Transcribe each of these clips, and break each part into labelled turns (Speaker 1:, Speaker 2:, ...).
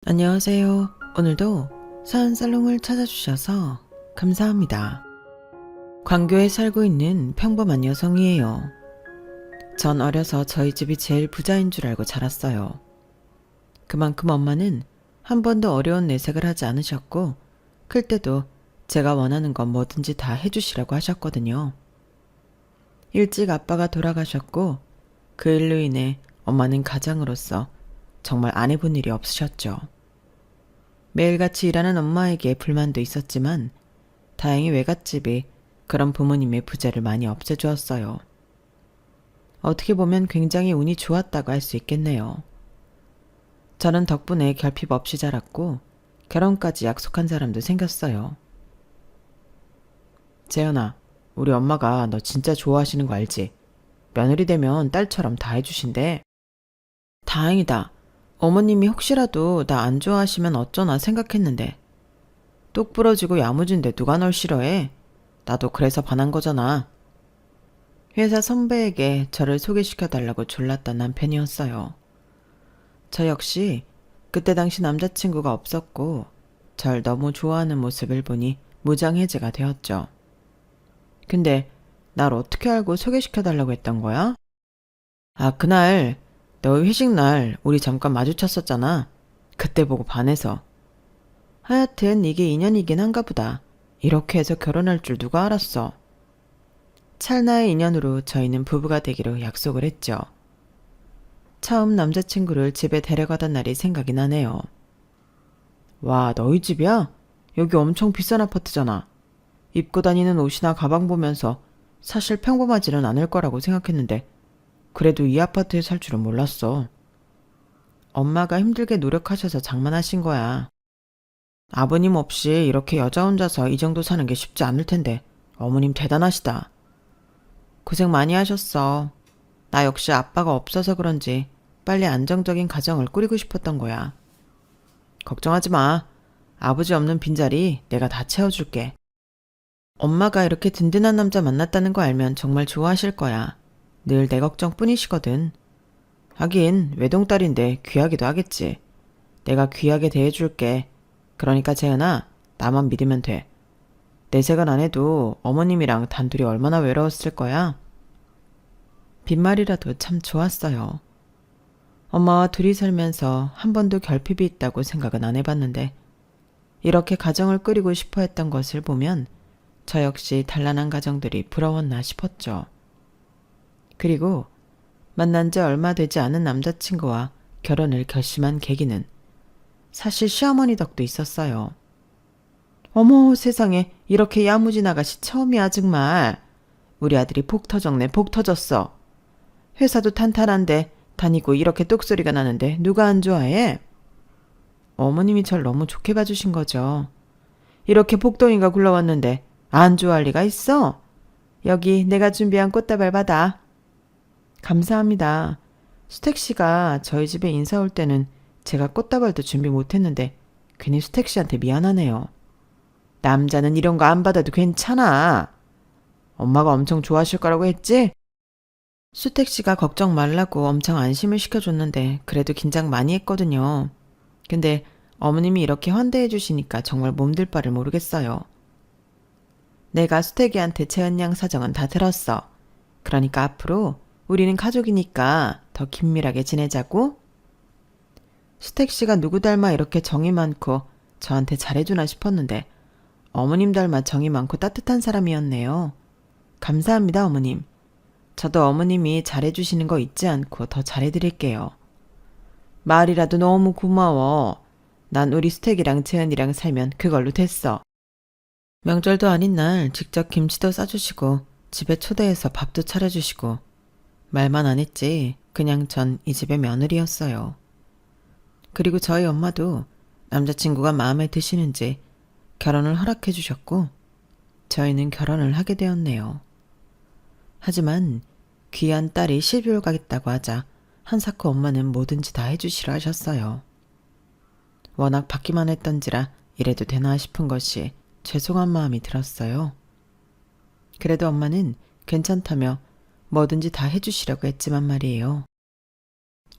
Speaker 1: 안녕하세요. 오늘도 사은살롱을 찾아주셔서 감사합니다. 광교에 살고 있는 평범한 여성이에요. 전 어려서 저희 집이 제일 부자인 줄 알고 자랐어요. 그만큼 엄마는 한 번도 어려운 내색을 하지 않으셨고, 클 때도 제가 원하는 건 뭐든지 다 해주시라고 하셨거든요. 일찍 아빠가 돌아가셨고, 그 일로 인해 엄마는 가장으로서 정말 안 해본 일이 없으셨죠. 매일같이 일하는 엄마에게 불만도 있었지만 다행히 외갓집이 그런 부모님의 부재를 많이 없애주었어요. 어떻게 보면 굉장히 운이 좋았다고 할 수 있겠네요. 저는 덕분에 결핍 없이 자랐고 결혼까지 약속한 사람도 생겼어요. 재현아, 우리 엄마가 너 진짜 좋아하시는 거 알지? 며느리 되면 딸처럼 다 해주신대. 다행이다. 어머님이 혹시라도 나 안 좋아하시면 어쩌나 생각했는데. 똑 부러지고 야무진데 누가 널 싫어해? 나도 그래서 반한 거잖아. 회사 선배에게 저를 소개시켜달라고 졸랐던 남편이었어요. 저 역시 그때 당시 남자친구가 없었고 절 너무 좋아하는 모습을 보니 무장해제가 되었죠. 근데 날 어떻게 알고 소개시켜달라고 했던 거야? 아, 그날 너희 회식 날 우리 잠깐 마주쳤었잖아. 그때 보고 반해서. 하여튼 이게 인연이긴 한가 보다. 이렇게 해서 결혼할 줄 누가 알았어. 찰나의 인연으로 저희는 부부가 되기로 약속을 했죠. 처음 남자친구를 집에 데려가던 날이 생각이 나네요. 와, 너희 집이야? 여기 엄청 비싼 아파트잖아. 입고 다니는 옷이나 가방 보면서 사실 평범하지는 않을 거라고 생각했는데 그래도 이 아파트에 살 줄은 몰랐어. 엄마가 힘들게 노력하셔서 장만하신 거야. 아버님 없이 이렇게 여자 혼자서 이 정도 사는 게 쉽지 않을 텐데 어머님 대단하시다. 고생 많이 하셨어. 나 역시 아빠가 없어서 그런지 빨리 안정적인 가정을 꾸리고 싶었던 거야. 걱정하지 마. 아버지 없는 빈자리 내가 다 채워줄게. 엄마가 이렇게 든든한 남자 만났다는 거 알면 정말 좋아하실 거야. 늘 내 걱정뿐이시거든. 하긴 외동딸인데 귀하기도 하겠지. 내가 귀하게 대해줄게. 그러니까 재은아, 나만 믿으면 돼. 내색은 안 해도 어머님이랑 단둘이 얼마나 외로웠을 거야? 빈말이라도 참 좋았어요. 엄마와 둘이 살면서 한 번도 결핍이 있다고 생각은 안 해봤는데 이렇게 가정을 꾸리고 싶어 했던 것을 보면 저 역시 단란한 가정들이 부러웠나 싶었죠. 그리고 만난 지 얼마 되지 않은 남자친구와 결혼을 결심한 계기는 사실 시어머니 덕도 있었어요. 어머 세상에 이렇게 야무진 아가씨 처음이야 정말. 우리 아들이 복 터졌네 복 터졌어. 회사도 탄탄한데 다니고 이렇게 똑소리가 나는데 누가 안 좋아해? 어머님이 절 너무 좋게 봐주신 거죠. 이렇게 복덩이가 굴러왔는데 안 좋아할 리가 있어? 여기 내가 준비한 꽃다발 받아. 감사합니다. 수택 씨가 저희 집에 인사 올 때는 제가 꽃다발도 준비 못했는데 괜히 수택 씨한테 미안하네요. 남자는 이런 거 안 받아도 괜찮아. 엄마가 엄청 좋아하실 거라고 했지? 수택 씨가 걱정 말라고 엄청 안심을 시켜줬는데 그래도 긴장 많이 했거든요. 근데 어머님이 이렇게 환대해 주시니까 정말 몸둘 바를 모르겠어요. 내가 수택이한테 채은 양 사정은 다 들었어. 그러니까 앞으로 우리는 가족이니까 더 긴밀하게 지내자고. 수택 씨가 누구 닮아 이렇게 정이 많고 저한테 잘해주나 싶었는데 어머님 닮아 정이 많고 따뜻한 사람이었네요. 감사합니다, 어머님. 저도 어머님이 잘해주시는 거 잊지 않고 더 잘해드릴게요. 말이라도 너무 고마워. 난 우리 수택이랑 재은이랑 살면 그걸로 됐어. 명절도 아닌 날 직접 김치도 싸주시고 집에 초대해서 밥도 차려주시고 말만 안 했지 그냥 전 이 집의 며느리였어요. 그리고 저희 엄마도 남자친구가 마음에 드시는지 결혼을 허락해 주셨고 저희는 결혼을 하게 되었네요. 하지만 귀한 딸이 12월 가겠다고 하자 한사코 엄마는 뭐든지 다 해주시라 하셨어요. 워낙 받기만 했던지라 이래도 되나 싶은 것이 죄송한 마음이 들었어요. 그래도 엄마는 괜찮다며 뭐든지 다 해주시라고 했지만 말이에요.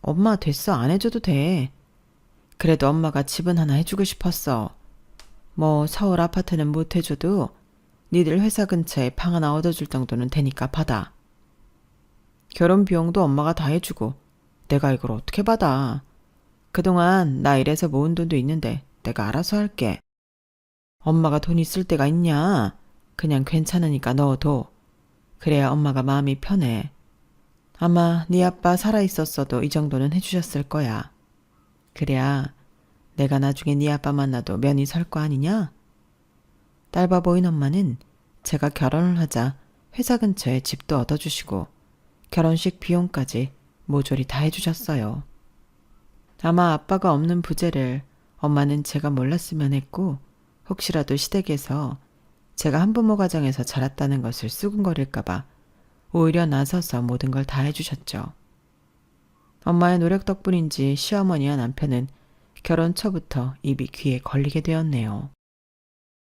Speaker 1: 엄마 됐어 안 해줘도 돼. 그래도 엄마가 집은 하나 해주고 싶었어. 뭐 서울 아파트는 못 해줘도 니들 회사 근처에 방 하나 얻어줄 정도는 되니까 받아. 결혼 비용도 엄마가 다 해주고 내가 이걸 어떻게 받아. 그동안 나 일해서 모은 돈도 있는데 내가 알아서 할게. 엄마가 돈 있을 때가 있냐? 그냥 괜찮으니까 넣어둬. 그래야 엄마가 마음이 편해. 아마 네 아빠 살아있었어도 이 정도는 해주셨을 거야. 그래야 내가 나중에 네 아빠 만나도 면이 설 거 아니냐? 딸바 보인 엄마는 제가 결혼을 하자 회사 근처에 집도 얻어주시고 결혼식 비용까지 모조리 다 해주셨어요. 아마 아빠가 없는 부재를 엄마는 제가 몰랐으면 했고 혹시라도 시댁에서 제가 한부모 가정에서 자랐다는 것을 수군거릴까봐 오히려 나서서 모든 걸 다 해주셨죠. 엄마의 노력 덕분인지 시어머니와 남편은 결혼 초부터 입이 귀에 걸리게 되었네요.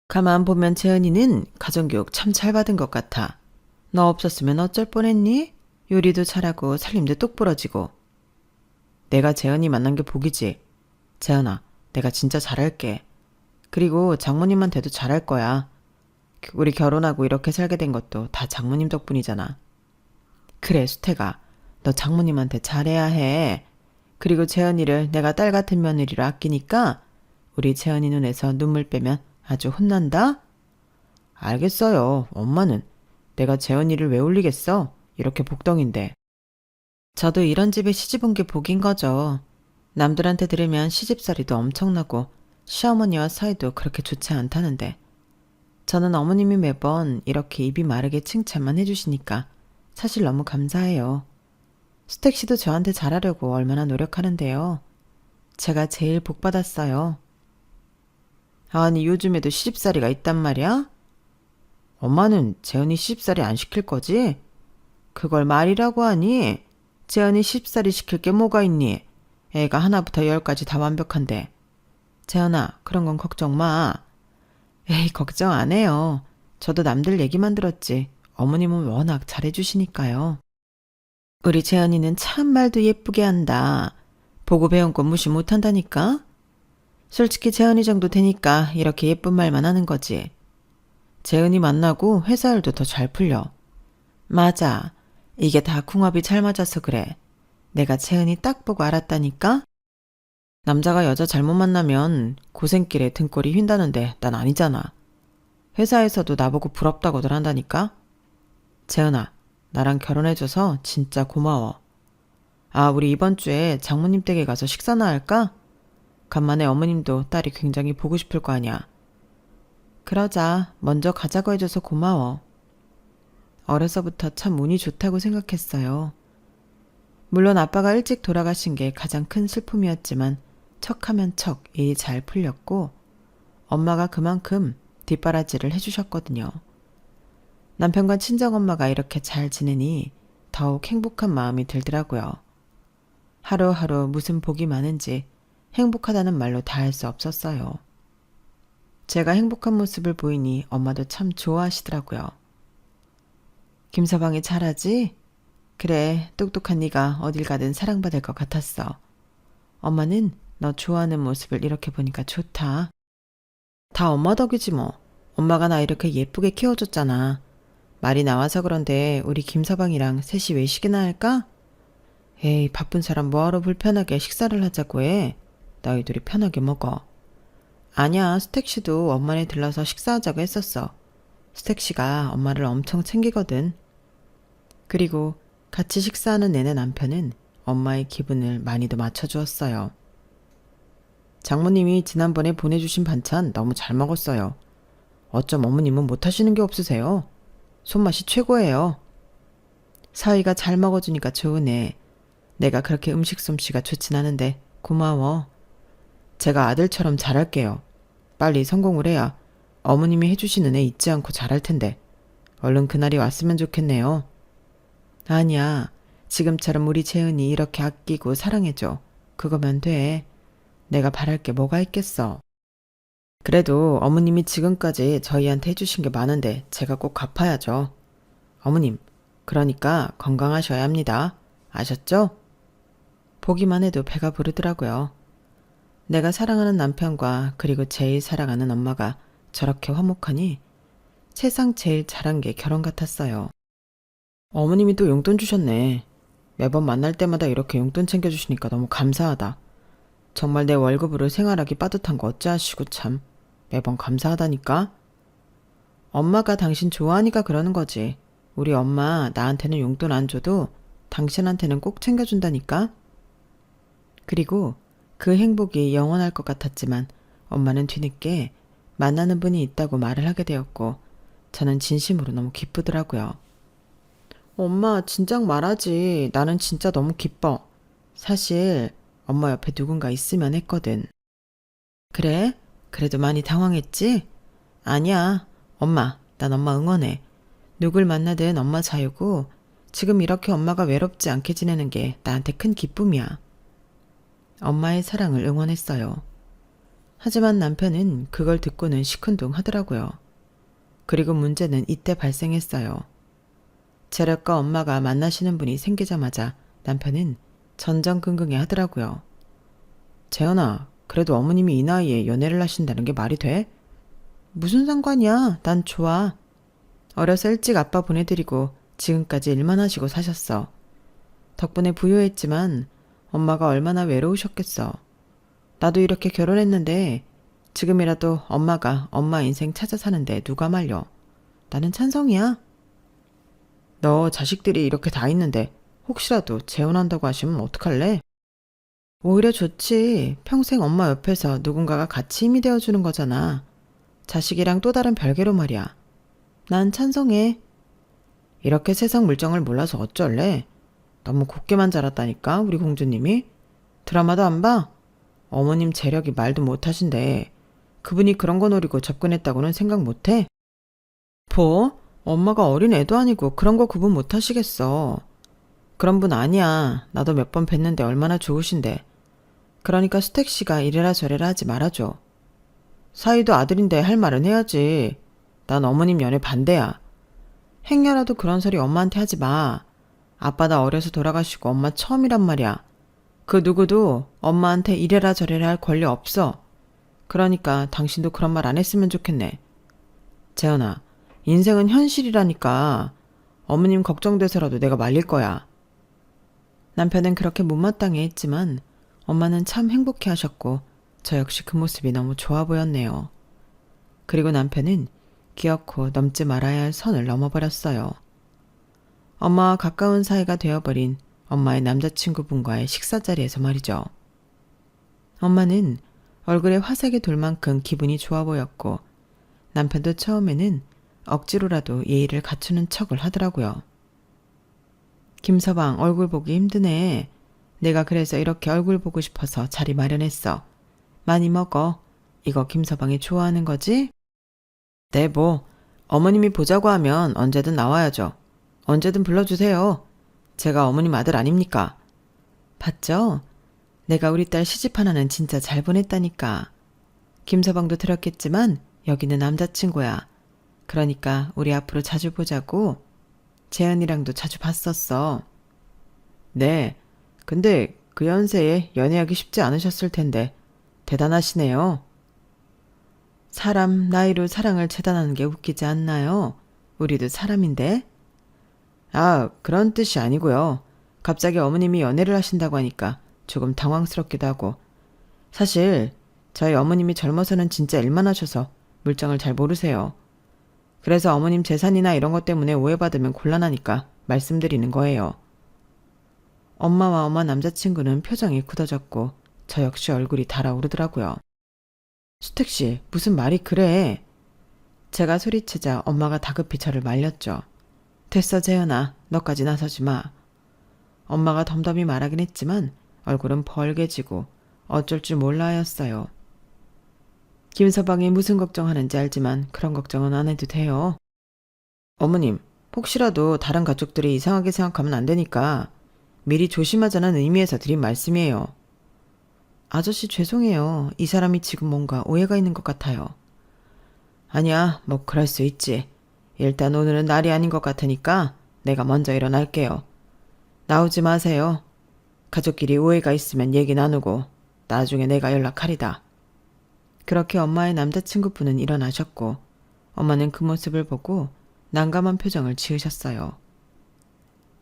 Speaker 1: 가만 보면 재은이는 가정교육 참 잘 받은 것 같아. 너 없었으면 어쩔 뻔했니? 요리도 잘하고 살림도 똑부러지고. 내가 재은이 만난 게 복이지. 재은아, 내가 진짜 잘할게. 그리고 장모님한테도 잘할 거야. 우리 결혼하고 이렇게 살게 된 것도 다 장모님 덕분이잖아. 그래, 수태가. 너 장모님한테 잘해야 해. 그리고 재은이를 내가 딸 같은 며느리로 아끼니까 우리 재은이 눈에서 눈물 빼면 아주 혼난다? 알겠어요. 엄마는. 내가 재은이를 왜 울리겠어? 이렇게 복덩인데. 저도 이런 집에 시집 온 게 복인 거죠. 남들한테 들으면 시집살이도 엄청나고 시어머니와 사이도 그렇게 좋지 않다는데 저는 어머님이 매번 이렇게 입이 마르게 칭찬만 해주시니까 사실 너무 감사해요. 수택 씨도 저한테 잘하려고 얼마나 노력하는데요. 제가 제일 복 받았어요. 아니 요즘에도 시집살이가 있단 말이야? 엄마는 재은이 시집살이 안 시킬 거지? 그걸 말이라고 하니? 재은이 시집살이 시킬 게 뭐가 있니? 애가 하나부터 열까지 다 완벽한데. 재은아, 그런 건 걱정 마. 에이, 걱정 안 해요. 저도 남들 얘기만 들었지. 어머님은 워낙 잘해주시니까요. 우리 재은이는 참 말도 예쁘게 한다. 보고 배운 거 무시 못한다니까? 솔직히 재은이 정도 되니까 이렇게 예쁜 말만 하는 거지. 재은이 만나고 회사 일도 더 잘 풀려. 맞아. 이게 다 궁합이 잘 맞아서 그래. 내가 재은이 딱 보고 알았다니까? 남자가 여자 잘못 만나면 고생길에 등골이 휜다는데 난 아니잖아. 회사에서도 나보고 부럽다고들 한다니까? 재은아, 나랑 결혼해줘서 진짜 고마워. 아, 우리 이번 주에 장모님 댁에 가서 식사나 할까? 간만에 어머님도 딸이 굉장히 보고 싶을 거 아니야. 그러자. 먼저 가자고 해줘서 고마워. 어려서부터 참 운이 좋다고 생각했어요. 물론 아빠가 일찍 돌아가신 게 가장 큰 슬픔이었지만 척하면 척 일이 잘 풀렸고 엄마가 그만큼 뒷바라지를 해주셨거든요. 남편과 친정엄마가 이렇게 잘 지내니 더욱 행복한 마음이 들더라고요. 하루하루 무슨 복이 많은지 행복하다는 말로 다 할 수 없었어요. 제가 행복한 모습을 보이니 엄마도 참 좋아하시더라고요. 김서방이 잘하지? 그래, 똑똑한 네가 어딜 가든 사랑받을 것 같았어. 엄마는 너 좋아하는 모습을 이렇게 보니까 좋다. 다 엄마 덕이지 뭐. 엄마가 나 이렇게 예쁘게 키워줬잖아. 말이 나와서 그런데 우리 김서방이랑 셋이 외식이나 할까? 에이, 바쁜 사람 뭐하러 불편하게 식사를 하자고 해. 너희들이 편하게 먹어. 아니야, 스택씨도 엄마네 들러서 식사하자고 했었어. 스택씨가 엄마를 엄청 챙기거든. 그리고 같이 식사하는 내내 남편은 엄마의 기분을 많이도 맞춰주었어요. 장모님이 지난번에 보내주신 반찬 너무 잘 먹었어요. 어쩜 어머님은 못하시는 게 없으세요? 손맛이 최고예요. 사위가 잘 먹어주니까 좋으네. 내가 그렇게 음식 솜씨가 좋진 않은데 고마워. 제가 아들처럼 잘할게요. 빨리 성공을 해야 어머님이 해주신 은혜 잊지 않고 잘할 텐데 얼른 그날이 왔으면 좋겠네요. 아니야. 지금처럼 우리 재은이 이렇게 아끼고 사랑해줘. 그거면 돼. 내가 바랄 게 뭐가 있겠어. 그래도 어머님이 지금까지 저희한테 해주신 게 많은데 제가 꼭 갚아야죠. 어머님, 그러니까 건강하셔야 합니다. 아셨죠? 보기만 해도 배가 부르더라고요. 내가 사랑하는 남편과 그리고 제일 사랑하는 엄마가 저렇게 화목하니 세상 제일 잘한 게 결혼 같았어요. 어머님이 또 용돈 주셨네. 매번 만날 때마다 이렇게 용돈 챙겨주시니까 너무 감사하다. 정말 내 월급으로 생활하기 빠듯한 거 어찌하시고 참. 매번 감사하다니까. 엄마가 당신 좋아하니까 그러는 거지. 우리 엄마 나한테는 용돈 안 줘도 당신한테는 꼭 챙겨준다니까. 그리고 그 행복이 영원할 것 같았지만 엄마는 뒤늦게 만나는 분이 있다고 말을 하게 되었고 저는 진심으로 너무 기쁘더라고요. 엄마 진작 말하지. 나는 진짜 너무 기뻐. 사실 엄마 옆에 누군가 있으면 했거든. 그래? 그래도 많이 당황했지? 아니야. 엄마, 난 엄마 응원해. 누굴 만나든 엄마 자유고 지금 이렇게 엄마가 외롭지 않게 지내는 게 나한테 큰 기쁨이야. 엄마의 사랑을 응원했어요. 하지만 남편은 그걸 듣고는 시큰둥 하더라고요. 그리고 문제는 이때 발생했어요. 재력과 엄마가 만나시는 분이 생기자마자 남편은 전전긍긍해 하더라고요. 재현아, 그래도 어머님이 이 나이에 연애를 하신다는 게 말이 돼? 무슨 상관이야? 난 좋아. 어려서 일찍 아빠 보내드리고 지금까지 일만 하시고 사셨어. 덕분에 부유했지만 엄마가 얼마나 외로우셨겠어. 나도 이렇게 결혼했는데 지금이라도 엄마가 엄마 인생 찾아 사는데 누가 말려. 나는 찬성이야. 너 자식들이 이렇게 다 있는데 혹시라도 재혼한다고 하시면 어떡할래? 오히려 좋지. 평생 엄마 옆에서 누군가가 같이 힘이 되어주는 거잖아. 자식이랑 또 다른 별개로 말이야. 난 찬성해. 이렇게 세상 물정을 몰라서 어쩔래? 너무 곱게만 자랐다니까 우리 공주님이. 드라마도 안 봐? 어머님 재력이 말도 못하신데 그분이 그런 거 노리고 접근했다고는 생각 못해? 뭐? 엄마가 어린 애도 아니고 그런 거 구분 못하시겠어. 그런 분 아니야. 나도 몇 번 뵀는데 얼마나 좋으신데. 그러니까 수택 씨가 이래라 저래라 하지 말아줘. 사위도 아들인데 할 말은 해야지. 난 어머님 연애 반대야. 행여라도 그런 소리 엄마한테 하지 마. 아빠 나 어려서 돌아가시고 엄마 처음이란 말이야. 그 누구도 엄마한테 이래라 저래라 할 권리 없어. 그러니까 당신도 그런 말 안 했으면 좋겠네. 재현아, 인생은 현실이라니까. 어머님 걱정돼서라도 내가 말릴 거야. 남편은 그렇게 못마땅해 했지만 엄마는 참 행복해 하셨고 저 역시 그 모습이 너무 좋아 보였네요. 그리고 남편은 기어코 넘지 말아야 할 선을 넘어버렸어요. 엄마와 가까운 사이가 되어버린 엄마의 남자친구분과의 식사 자리에서 말이죠. 엄마는 얼굴에 화색이 돌 만큼 기분이 좋아 보였고 남편도 처음에는 억지로라도 예의를 갖추는 척을 하더라고요. 김서방 얼굴 보기 힘드네. 내가 그래서 이렇게 얼굴 보고 싶어서 자리 마련했어. 많이 먹어. 이거 김서방이 좋아하는 거지? 네, 뭐 어머님이 보자고 하면 언제든 나와야죠. 언제든 불러주세요. 제가 어머님 아들 아닙니까? 봤죠? 내가 우리 딸 시집 하나는 진짜 잘 보냈다니까. 김서방도 들었겠지만 여기는 남자친구야. 그러니까 우리 앞으로 자주 보자고. 재현이랑도 자주 봤었어. 네, 근데 그 연세에 연애하기 쉽지 않으셨을 텐데 대단하시네요. 사람 나이로 사랑을 재단하는 게 웃기지 않나요? 우리도 사람인데. 아, 그런 뜻이 아니고요. 갑자기 어머님이 연애를 하신다고 하니까 조금 당황스럽기도 하고. 사실 저희 어머님이 젊어서는 진짜 일만 하셔서 물정을 잘 모르세요. 그래서 어머님 재산이나 이런 것 때문에 오해받으면 곤란하니까 말씀드리는 거예요. 엄마와 엄마 남자친구는 표정이 굳어졌고 저 역시 얼굴이 달아오르더라고요. 수택씨, 무슨 말이 그래? 제가 소리치자 엄마가 다급히 저를 말렸죠. 됐어, 재현아. 너까지 나서지 마. 엄마가 덤덤히 말하긴 했지만 얼굴은 벌개지고 어쩔 줄 몰라 하였어요. 김서방이 무슨 걱정하는지 알지만 그런 걱정은 안 해도 돼요. 어머님, 혹시라도 다른 가족들이 이상하게 생각하면 안 되니까 미리 조심하자는 의미에서 드린 말씀이에요. 아저씨 죄송해요. 이 사람이 지금 뭔가 오해가 있는 것 같아요. 아니야, 뭐 그럴 수 있지. 일단 오늘은 날이 아닌 것 같으니까 내가 먼저 일어날게요. 나오지 마세요. 가족끼리 오해가 있으면 얘기 나누고 나중에 내가 연락하리다. 그렇게 엄마의 남자친구분은 일어나셨고 엄마는 그 모습을 보고 난감한 표정을 지으셨어요.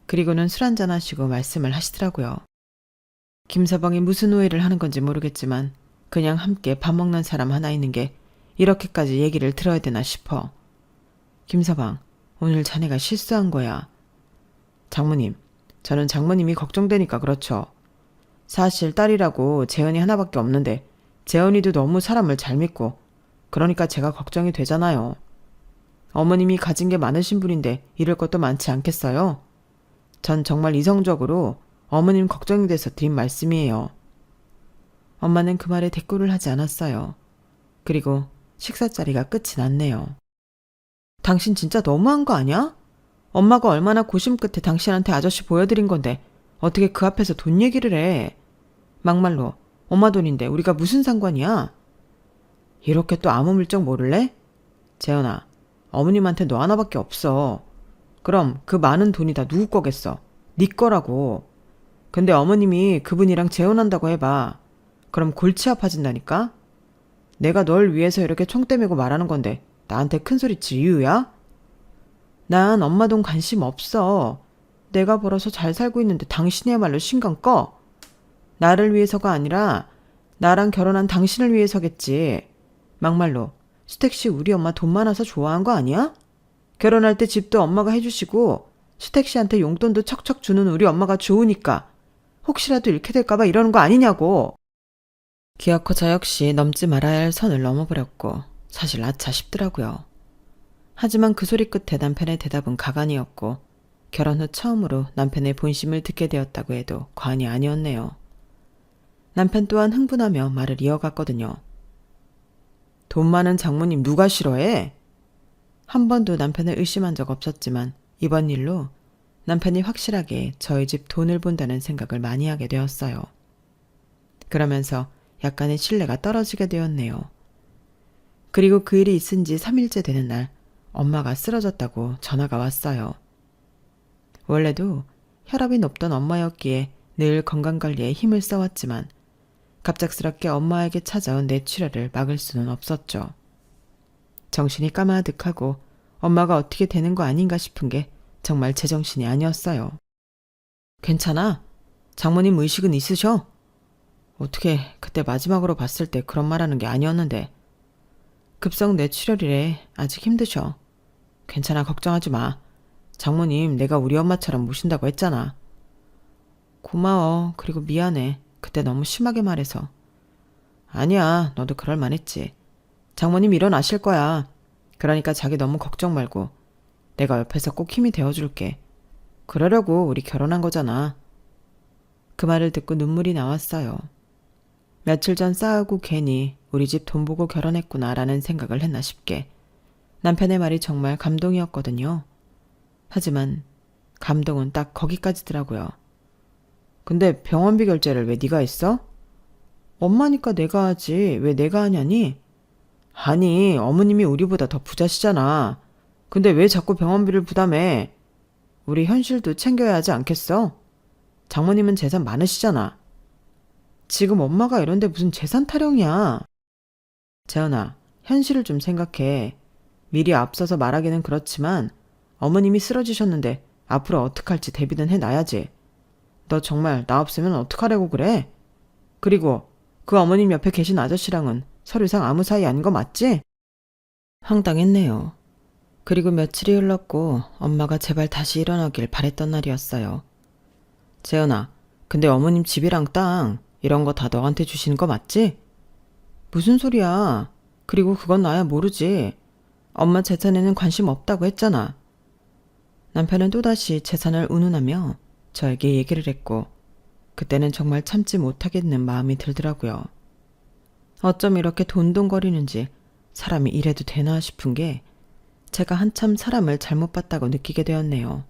Speaker 1: 그리고는 술 한잔 하시고 말씀을 하시더라고요. 김서방이 무슨 오해를 하는 건지 모르겠지만 그냥 함께 밥 먹는 사람 하나 있는 게 이렇게까지 얘기를 들어야 되나 싶어. 김서방, 오늘 자네가 실수한 거야. 장모님, 저는 장모님이 걱정되니까 그렇죠. 사실 딸이라고 재은이 하나밖에 없는데 재은이도 너무 사람을 잘 믿고 그러니까 제가 걱정이 되잖아요. 어머님이 가진 게 많으신 분인데 잃을 것도 많지 않겠어요? 전 정말 이성적으로 어머님 걱정이 돼서 드린 말씀이에요. 엄마는 그 말에 대꾸를 하지 않았어요. 그리고 식사 자리가 끝이 났네요. 당신 진짜 너무한 거 아니야? 엄마가 얼마나 고심 끝에 당신한테 아저씨 보여드린 건데 어떻게 그 앞에서 돈 얘기를 해. 막말로 엄마 돈인데 우리가 무슨 상관이야? 이렇게 또 아무 물정 모를래? 재현아, 어머님한테 너 하나밖에 없어. 그럼 그 많은 돈이 다 누구 거겠어? 네 거라고. 근데 어머님이 그분이랑 재혼한다고 해봐. 그럼 골치 아파진다니까? 내가 널 위해서 이렇게 총대 메고 말하는 건데 나한테 큰소리 칠 이유야? 난 엄마 돈 관심 없어. 내가 벌어서 잘 살고 있는데 당신이야말로 신경 꺼. 나를 위해서가 아니라 나랑 결혼한 당신을 위해서겠지. 막말로 수택씨 우리 엄마 돈 많아서 좋아한 거 아니야? 결혼할 때 집도 엄마가 해주시고 수택씨한테 용돈도 척척 주는 우리 엄마가 좋으니까 혹시라도 잃게 될까봐 이러는 거 아니냐고. 기어코 저 역시 넘지 말아야 할 선을 넘어버렸고 사실 아차 싶더라고요. 하지만 그 소리 끝에 남편의 대답은 가관이었고 결혼 후 처음으로 남편의 본심을 듣게 되었다고 해도 과언이 아니었네요. 남편 또한 흥분하며 말을 이어갔거든요. 돈 많은 장모님 누가 싫어해? 한 번도 남편을 의심한 적 없었지만 이번 일로 남편이 확실하게 저희 집 돈을 본다는 생각을 많이 하게 되었어요. 그러면서 약간의 신뢰가 떨어지게 되었네요. 그리고 그 일이 있은 지 3일째 되는 날 엄마가 쓰러졌다고 전화가 왔어요. 원래도 혈압이 높던 엄마였기에 늘 건강관리에 힘을 써왔지만 갑작스럽게 엄마에게 찾아온 뇌출혈을 막을 수는 없었죠. 정신이 까마득하고 엄마가 어떻게 되는 거 아닌가 싶은 게 정말 제정신이 아니었어요. 괜찮아? 장모님 의식은 있으셔? 어떻게 그때 마지막으로 봤을 때 그런 말하는 게 아니었는데. 급성 뇌출혈이래. 아직 힘드셔. 괜찮아, 걱정하지 마. 장모님 내가 우리 엄마처럼 모신다고 했잖아. 고마워. 그리고 미안해. 그때 너무 심하게 말해서. 아니야, 너도 그럴 만했지. 장모님 일어나실 거야. 그러니까 자기 너무 걱정 말고 내가 옆에서 꼭 힘이 되어줄게. 그러려고 우리 결혼한 거잖아. 그 말을 듣고 눈물이 나왔어요. 며칠 전 싸우고 괜히 우리 집 돈 보고 결혼했구나라는 생각을 했나 싶게 남편의 말이 정말 감동이었거든요. 하지만 감동은 딱 거기까지더라고요. 근데 병원비 결제를 왜 네가 했어? 엄마니까 내가 하지 왜 내가 하냐니? 아니 어머님이 우리보다 더 부자시잖아. 근데 왜 자꾸 병원비를 부담해? 우리 현실도 챙겨야 하지 않겠어? 장모님은 재산 많으시잖아. 지금 엄마가 이런데 무슨 재산 타령이야. 재현아, 현실을 좀 생각해. 미리 앞서서 말하기는 그렇지만 어머님이 쓰러지셨는데 앞으로 어떡할지 대비는 해놔야지. 너 정말 나 없으면 어떡하려고 그래? 그리고 그 어머님 옆에 계신 아저씨랑은 서류상 아무 사이 아닌 거 맞지? 황당했네요. 그리고 며칠이 흘렀고 엄마가 제발 다시 일어나길 바랬던 날이었어요. 재현아, 근데 어머님 집이랑 땅 이런 거 다 너한테 주시는 거 맞지? 무슨 소리야. 그리고 그건 나야 모르지. 엄마 재산에는 관심 없다고 했잖아. 남편은 또다시 재산을 운운하며 저에게 얘기를 했고 그때는 정말 참지 못하겠는 마음이 들더라고요. 어쩜 이렇게 돈돈거리는지 사람이 이래도 되나 싶은 게 제가 한참 사람을 잘못 봤다고 느끼게 되었네요.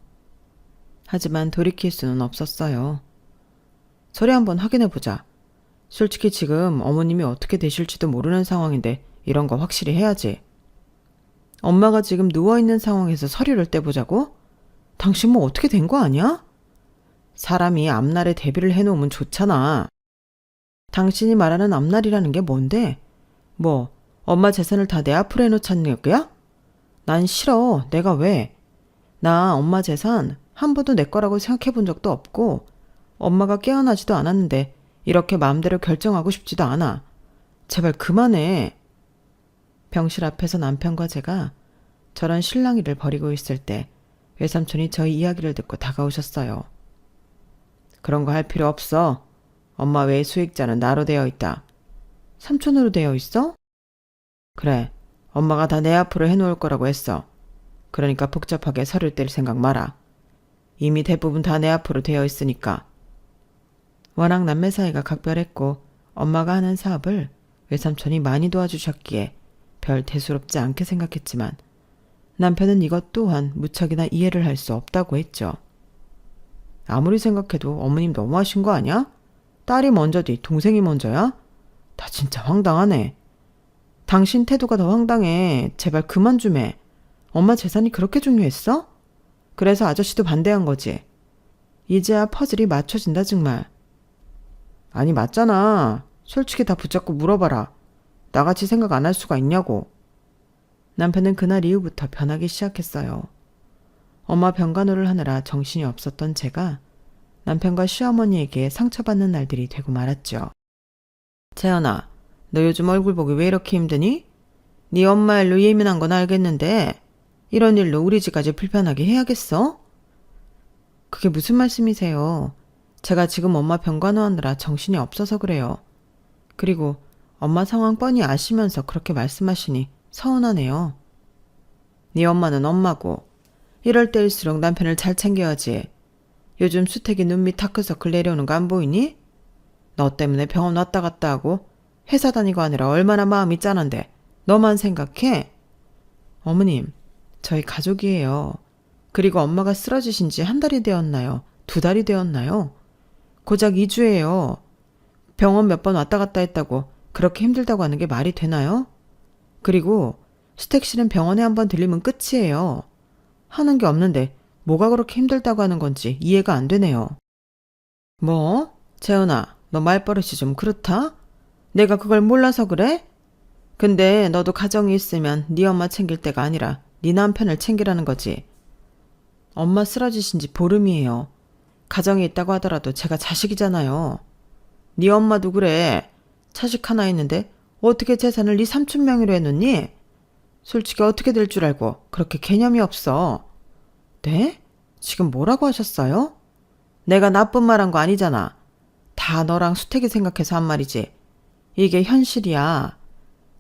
Speaker 1: 하지만 돌이킬 수는 없었어요. 소리 한번 확인해보자. 솔직히 지금 어머님이 어떻게 되실지도 모르는 상황인데 이런 거 확실히 해야지. 엄마가 지금 누워있는 상황에서 서류를 떼보자고? 당신 뭐 어떻게 된 거 아니야? 사람이 앞날에 대비를 해놓으면 좋잖아. 당신이 말하는 앞날이라는 게 뭔데? 뭐, 엄마 재산을 다 내 앞으로 해놓자는 얘기야? 난 싫어. 내가 왜? 나 엄마 재산 한 번도 내 거라고 생각해 본 적도 없고 엄마가 깨어나지도 않았는데 이렇게 마음대로 결정하고 싶지도 않아. 제발 그만해. 병실 앞에서 남편과 제가 저런 실랑이를 벌이고 있을 때 외삼촌이 저희 이야기를 듣고 다가오셨어요. 그런 거 할 필요 없어. 엄마 외에 수익자는 나로 되어 있다. 삼촌으로 되어 있어? 그래. 엄마가 다 내 앞으로 해놓을 거라고 했어. 그러니까 복잡하게 서를 뗄 생각 마라. 이미 대부분 다 내 앞으로 되어 있으니까. 워낙 남매 사이가 각별했고 엄마가 하는 사업을 외삼촌이 많이 도와주셨기에 별 대수롭지 않게 생각했지만 남편은 이것 또한 무척이나 이해를 할 수 없다고 했죠. 아무리 생각해도 어머님 너무하신 거 아니야? 딸이 먼저지 동생이 먼저야? 나 진짜 황당하네. 당신 태도가 더 황당해. 제발 그만 좀 해. 엄마 재산이 그렇게 중요했어? 그래서 아저씨도 반대한 거지. 이제야 퍼즐이 맞춰진다 정말. 아니 맞잖아. 솔직히 다 붙잡고 물어봐라. 나같이 생각 안 할 수가 있냐고. 남편은 그날 이후부터 변하기 시작했어요. 엄마 병간호를 하느라 정신이 없었던 제가 남편과 시어머니에게 상처받는 날들이 되고 말았죠. 재현아, 너 요즘 얼굴 보기 왜 이렇게 힘드니? 네 엄마 일로 예민한 건 알겠는데 이런 일로 우리 집까지 불편하게 해야겠어? 그게 무슨 말씀이세요? 제가 지금 엄마 병간호하느라 정신이 없어서 그래요. 그리고 엄마 상황 뻔히 아시면서 그렇게 말씀하시니 서운하네요. 네 엄마는 엄마고 이럴 때일수록 남편을 잘 챙겨야지. 요즘 수택이 눈밑 다크서클 내려오는 거 안 보이니? 너 때문에 병원 왔다 갔다 하고 회사 다니고 하느라 얼마나 마음이 짠한데 너만 생각해? 어머님, 저희 가족이에요. 그리고 엄마가 쓰러지신 지 한 달이 되었나요? 두 달이 되었나요? 고작 2주예요. 병원 몇 번 왔다 갔다 했다고 그렇게 힘들다고 하는 게 말이 되나요? 그리고 수택 씨는 병원에 한번 들리면 끝이에요. 하는 게 없는데 뭐가 그렇게 힘들다고 하는 건지 이해가 안 되네요. 뭐? 재훈아, 너 말버릇이 좀 그렇다? 내가 그걸 몰라서 그래? 근데 너도 가정이 있으면 네 엄마 챙길 때가 아니라 네 남편을 챙기라는 거지. 엄마 쓰러지신 지 보름이에요. 가정에 있다고 하더라도 제가 자식이잖아요. 네 엄마도 그래. 자식 하나 있는데 어떻게 재산을 네 삼촌 명의로 해놓니? 솔직히 어떻게 될 줄 알고 그렇게 개념이 없어. 네? 지금 뭐라고 하셨어요? 내가 나쁜 말 한 거 아니잖아. 다 너랑 수택이 생각해서 한 말이지. 이게 현실이야.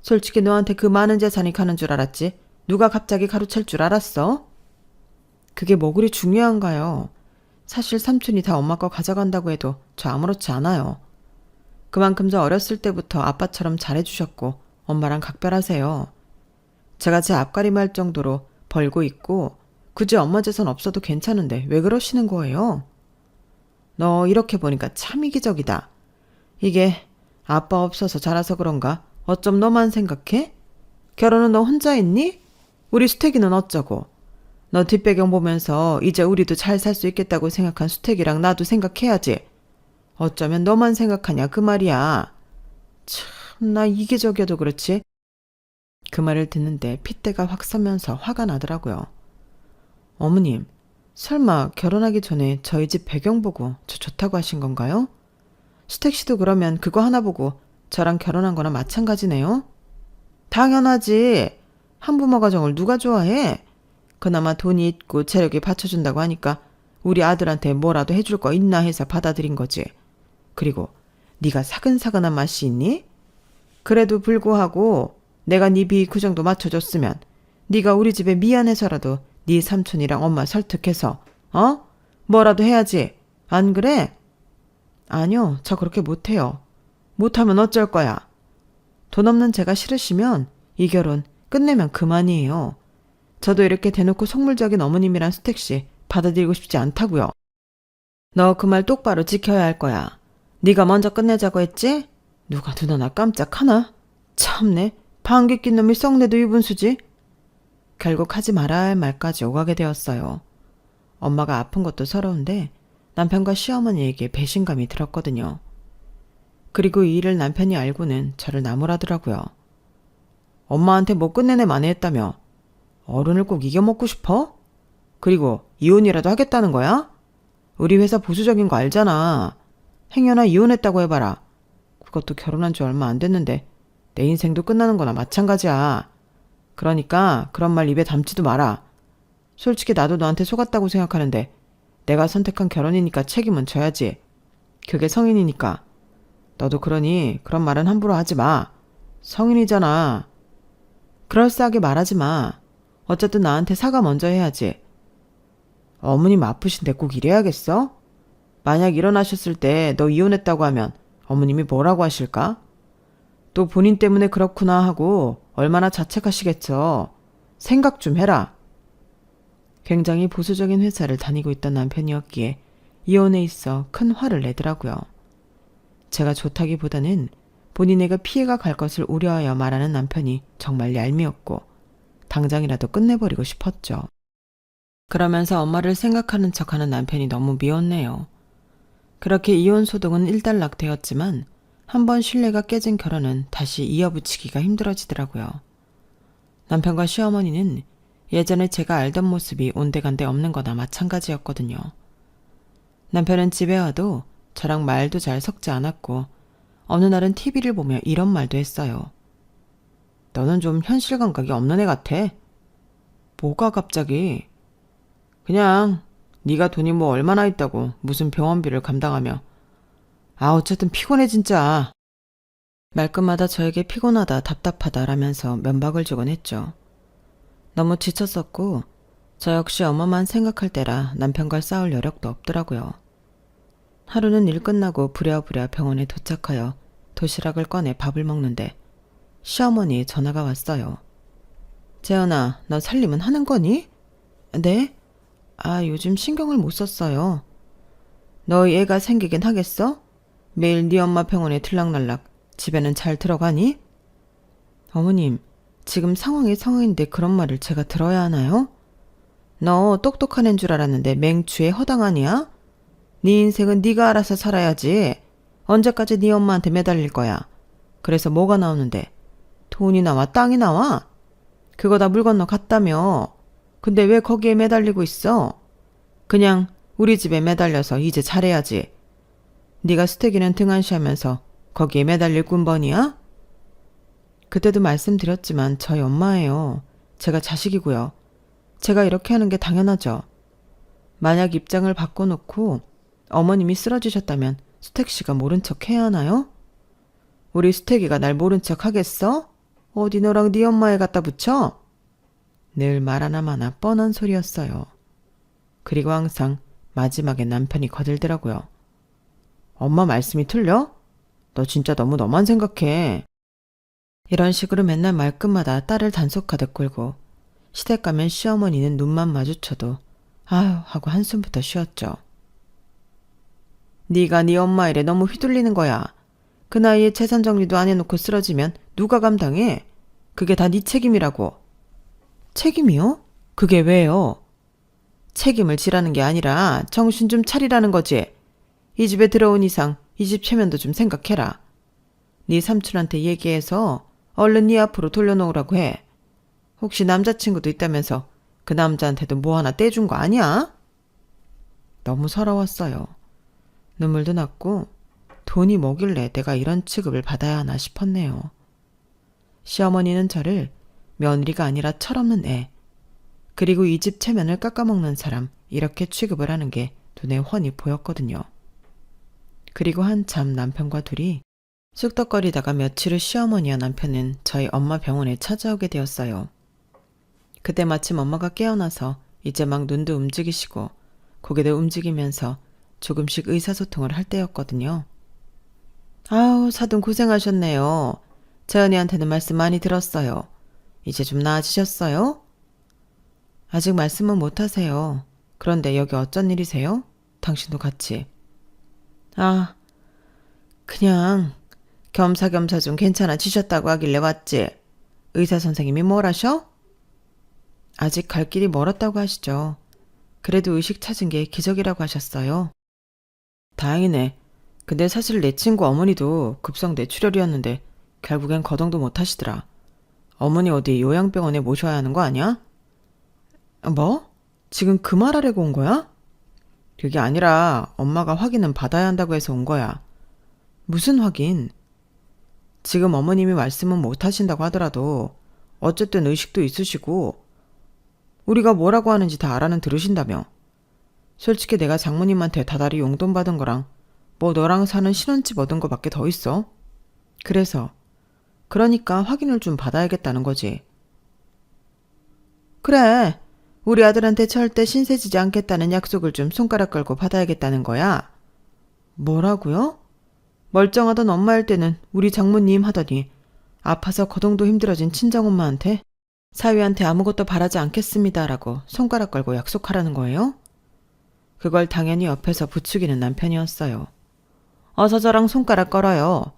Speaker 1: 솔직히 너한테 그 많은 재산이 가는 줄 알았지? 누가 갑자기 가로챌 줄 알았어? 그게 뭐 그리 중요한가요? 사실 삼촌이 다 엄마 거 가져간다고 해도 저 아무렇지 않아요. 그만큼 저 어렸을 때부터 아빠처럼 잘해주셨고 엄마랑 각별하세요. 제가 제 앞가림할 정도로 벌고 있고 굳이 엄마 재산 없어도 괜찮은데 왜 그러시는 거예요? 너 이렇게 보니까 참 이기적이다. 이게 아빠 없어서 자라서 그런가? 어쩜 너만 생각해? 결혼은 너 혼자 했니? 우리 수택이는 어쩌고? 너 뒷배경 보면서 이제 우리도 잘 살 수 있겠다고 생각한 수택이랑 나도 생각해야지. 어쩌면 너만 생각하냐 그 말이야. 참, 나 이기적이어도 그렇지. 그 말을 듣는데 핏대가 확 서면서 화가 나더라고요. 어머님, 설마 결혼하기 전에 저희 집 배경 보고 저 좋다고 하신 건가요? 수택 씨도 그러면 그거 하나 보고 저랑 결혼한 거나 마찬가지네요? 당연하지. 한부모 가정을 누가 좋아해? 그나마 돈이 있고 재력이 받쳐준다고 하니까 우리 아들한테 뭐라도 해줄 거 있나 해서 받아들인 거지. 그리고 네가 사근사근한 맛이 있니? 그래도 불구하고 내가 네 비 그 정도 맞춰줬으면 네가 우리 집에 미안해서라도 네 삼촌이랑 엄마 설득해서 뭐라도 해야지. 안 그래? 아니요, 저 그렇게 못해요. 못하면 어쩔 거야. 돈 없는 제가 싫으시면 이 결혼 끝내면 그만이에요. 저도 이렇게 대놓고 속물적인 어머님이란 수택씨 받아들이고 싶지 않다고요. 너 그 말 똑바로 지켜야 할 거야. 네가 먼저 끝내자고 했지? 누가 눈 하나 깜짝하나? 참네, 방귀 낀 놈이 썩내도 유분수지. 결국 하지 말아야 할 말까지 오가게 되었어요. 엄마가 아픈 것도 서러운데 남편과 시어머니에게 배신감이 들었거든요. 그리고 이 일을 남편이 알고는 저를 나무라더라고요. 엄마한테 뭐 끝내내 만회했다며? 어른을 꼭 이겨먹고 싶어? 그리고 이혼이라도 하겠다는 거야? 우리 회사 보수적인 거 알잖아. 행여나 이혼했다고 해봐라. 그것도 결혼한 지 얼마 안 됐는데 내 인생도 끝나는 거나 마찬가지야. 그러니까 그런 말 입에 담지도 마라. 솔직히 나도 너한테 속았다고 생각하는데 내가 선택한 결혼이니까 책임은 져야지. 그게 성인이니까. 너도 그러니 그런 말은 함부로 하지 마. 성인이잖아. 그럴싸하게 말하지 마. 어쨌든 나한테 사과 먼저 해야지. 어머님 아프신데 꼭 이래야겠어? 만약 일어나셨을 때 너 이혼했다고 하면 어머님이 뭐라고 하실까? 또 본인 때문에 그렇구나 하고 얼마나 자책하시겠어. 생각 좀 해라. 굉장히 보수적인 회사를 다니고 있던 남편이었기에 이혼에 있어 큰 화를 내더라고요. 제가 좋다기보다는 본인에게 피해가 갈 것을 우려하여 말하는 남편이 정말 얄미웠고 당장이라도 끝내버리고 싶었죠. 그러면서 엄마를 생각하는 척하는 남편이 너무 미웠네요. 그렇게 이혼 소동은 일단락되었지만 한번 신뢰가 깨진 결혼은 다시 이어붙이기가 힘들어지더라고요. 남편과 시어머니는 예전에 제가 알던 모습이 온데간데 없는 거나 마찬가지였거든요. 남편은 집에 와도 저랑 말도 잘 섞지 않았고 어느 날은 TV를 보며 이런 말도 했어요. 너는 좀 현실 감각이 없는 애 같아. 뭐가 갑자기? 그냥 네가 돈이 뭐 얼마나 있다고 무슨 병원비를 감당하며. 어쨌든 피곤해 진짜. 말끝마다 저에게 피곤하다 답답하다라면서 면박을 주곤 했죠. 너무 지쳤었고 저 역시 엄마만 생각할 때라 남편과 싸울 여력도 없더라고요. 하루는 일 끝나고 부랴부랴 병원에 도착하여 도시락을 꺼내 밥을 먹는데 시어머니의 전화가 왔어요. 재현아, 너 살림은 하는 거니? 네? 요즘 신경을 못 썼어요. 너희 애가 생기긴 하겠어? 매일 네 엄마 병원에 들락날락 집에는 잘 들어가니? 어머님, 지금 상황이 상황인데 그런 말을 제가 들어야 하나요? 너 똑똑한 애인 줄 알았는데 맹추에 허당하냐? 네 인생은 네가 알아서 살아야지. 언제까지 네 엄마한테 매달릴 거야. 그래서 뭐가 나오는데? 돈이 나와 땅이 나와? 그거 다 물 건너 갔다며. 근데 왜 거기에 매달리고 있어? 그냥 우리 집에 매달려서 이제 잘해야지. 네가 수태기는 등한시하면서 거기에 매달릴 꾼번이야? 그때도 말씀드렸지만 저희 엄마예요. 제가 자식이고요. 제가 이렇게 하는 게 당연하죠. 만약 입장을 바꿔놓고 어머님이 쓰러지셨다면 수택 씨가 모른 척 해야 하나요? 우리 수택이가 날 모른 척 하겠어? 어디 너랑 네 엄마에 갖다 붙여? 늘 말 하나마나 뻔한 소리였어요. 그리고 항상 마지막에 남편이 거들더라고요. 엄마 말씀이 틀려? 너 진짜 너무 너만 생각해. 이런 식으로 맨날 말끝마다 딸을 단속하듯 굴고 시댁 가면 시어머니는 눈만 마주쳐도 아휴 하고 한숨부터 쉬었죠. 네가 네 엄마 일에 너무 휘둘리는 거야. 그 나이에 재산 정리도 안 해놓고 쓰러지면 누가 감당해? 그게 다 네 책임이라고. 책임이요? 그게 왜요? 책임을 지라는 게 아니라 정신 좀 차리라는 거지. 이 집에 들어온 이상 이 집 체면도 좀 생각해라. 네 삼촌한테 얘기해서 얼른 네 앞으로 돌려놓으라고 해. 혹시 남자친구도 있다면서 그 남자한테도 뭐 하나 떼준 거 아니야? 너무 서러웠어요. 눈물도 났고 돈이 뭐길래 내가 이런 취급을 받아야 하나 싶었네요. 시어머니는 저를 며느리가 아니라 철없는 애, 그리고 이 집 체면을 깎아먹는 사람 이렇게 취급을 하는 게 눈에 훤히 보였거든요. 그리고 한참 남편과 둘이 쑥덕거리다가 며칠 후 시어머니와 남편은 저희 엄마 병원에 찾아오게 되었어요. 그때 마침 엄마가 깨어나서 이제 막 눈도 움직이시고 고개도 움직이면서 조금씩 의사소통을 할 때였거든요. 아우, 사돈 고생하셨네요. 재현이한테는 말씀 많이 들었어요. 이제 좀 나아지셨어요? 아직 말씀은 못하세요. 그런데 여기 어쩐 일이세요? 당신도 같이. 그냥 겸사겸사 좀 괜찮아지셨다고 하길래 왔지. 의사 선생님이 뭘 하셔? 아직 갈 길이 멀었다고 하시죠. 그래도 의식 찾은 게 기적이라고 하셨어요. 다행이네. 근데 사실 내 친구 어머니도 급성 뇌출혈이었는데 결국엔 거동도 못 하시더라. 어머니 어디 요양병원에 모셔야 하는 거 아니야? 뭐? 지금 그 말하려고 온 거야? 그게 아니라 엄마가 확인은 받아야 한다고 해서 온 거야. 무슨 확인? 지금 어머님이 말씀은 못 하신다고 하더라도 어쨌든 의식도 있으시고 우리가 뭐라고 하는지 다 알아는 들으신다며. 솔직히 내가 장모님한테 다달이 용돈 받은 거랑 뭐 너랑 사는 신혼집 얻은 거밖에 더 있어. 그러니까 확인을 좀 받아야겠다는 거지. 그래. 우리 아들한테 절대 신세지지 않겠다는 약속을 좀 손가락 걸고 받아야겠다는 거야. 뭐라고요? 멀쩡하던 엄마일 때는 우리 장모님 하더니 아파서 거동도 힘들어진 친정엄마한테 사위한테 아무것도 바라지 않겠습니다라고 손가락 걸고 약속하라는 거예요? 그걸 당연히 옆에서 부추기는 남편이었어요. 어서 저랑 손가락 걸어요.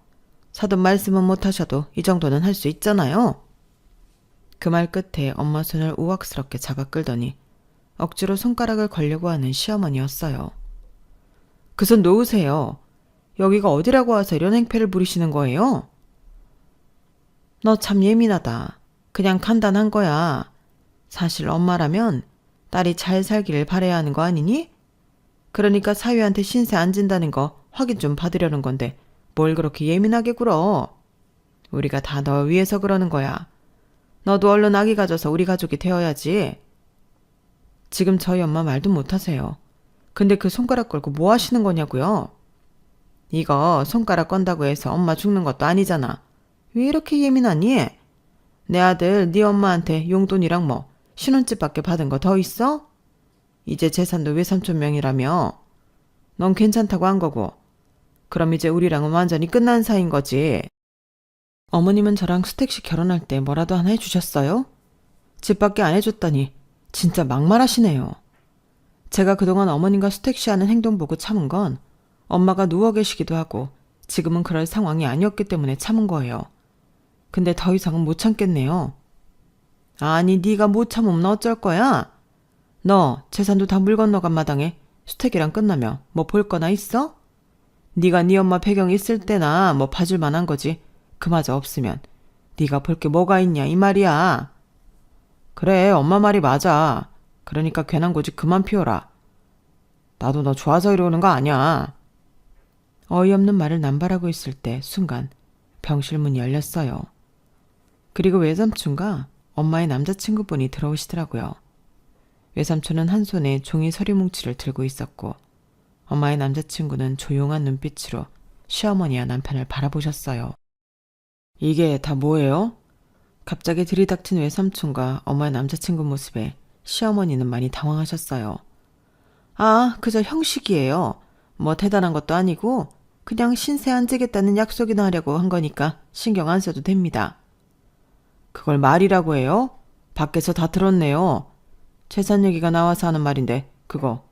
Speaker 1: 사돈 말씀은 못하셔도 이 정도는 할 수 있잖아요. 그 말 끝에 엄마 손을 우악스럽게 잡아 끌더니 억지로 손가락을 걸려고 하는 시어머니였어요. 그 손 놓으세요. 여기가 어디라고 와서 이런 행패를 부리시는 거예요? 너 참 예민하다. 그냥 간단한 거야. 사실 엄마라면 딸이 잘 살기를 바라야 하는 거 아니니? 그러니까 사위한테 신세 안 진다는 거 확인 좀 받으려는 건데 뭘 그렇게 예민하게 굴어. 우리가 다 너 위해서 그러는 거야. 너도 얼른 아기 가져서 우리 가족이 되어야지. 지금 저희 엄마 말도 못하세요. 근데 그 손가락 걸고 뭐 하시는 거냐고요? 이거 손가락 건다고 해서 엄마 죽는 것도 아니잖아. 왜 이렇게 예민하니? 내 아들 네 엄마한테 용돈이랑 뭐 신혼집밖에 받은 거 더 있어? 이제 재산도 외삼촌 명이라며. 넌 괜찮다고 한 거고. 그럼 이제 우리랑은 완전히 끝난 사이인 거지. 어머님은 저랑 수택씨 결혼할 때 뭐라도 하나 해주셨어요? 집밖에 안 해줬다니 진짜 막말하시네요. 제가 그동안 어머님과 수택씨 하는 행동 보고 참은 건 엄마가 누워 계시기도 하고 지금은 그럴 상황이 아니었기 때문에 참은 거예요. 근데 더 이상은 못 참겠네요. 아니 네가 못 참으면 어쩔 거야? 너 재산도 다 물 건너간 마당에 수택이랑 끝나면 뭐 볼 거나 있어? 네가 네 엄마 배경이 있을 때나 뭐 봐줄 만한 거지. 그마저 없으면 네가 볼 게 뭐가 있냐 이 말이야. 그래 엄마 말이 맞아. 그러니까 괜한 고집 그만 피워라. 나도 너 좋아서 이러는 거 아니야. 어이없는 말을 남발하고 있을 때 순간 병실 문이 열렸어요. 그리고 외삼촌과 엄마의 남자친구분이 들어오시더라고요. 외삼촌은 한 손에 종이 서류 뭉치를 들고 있었고 엄마의 남자친구는 조용한 눈빛으로 시어머니와 남편을 바라보셨어요. 이게 다 뭐예요? 갑자기 들이닥친 외삼촌과 엄마의 남자친구 모습에 시어머니는 많이 당황하셨어요. 아, 그저 형식이에요. 뭐 대단한 것도 아니고 그냥 신세 안 지겠다는 약속이나 하려고 한 거니까 신경 안 써도 됩니다. 그걸 말이라고 해요? 밖에서 다 들었네요. 재산 얘기가 나와서 하는 말인데 그거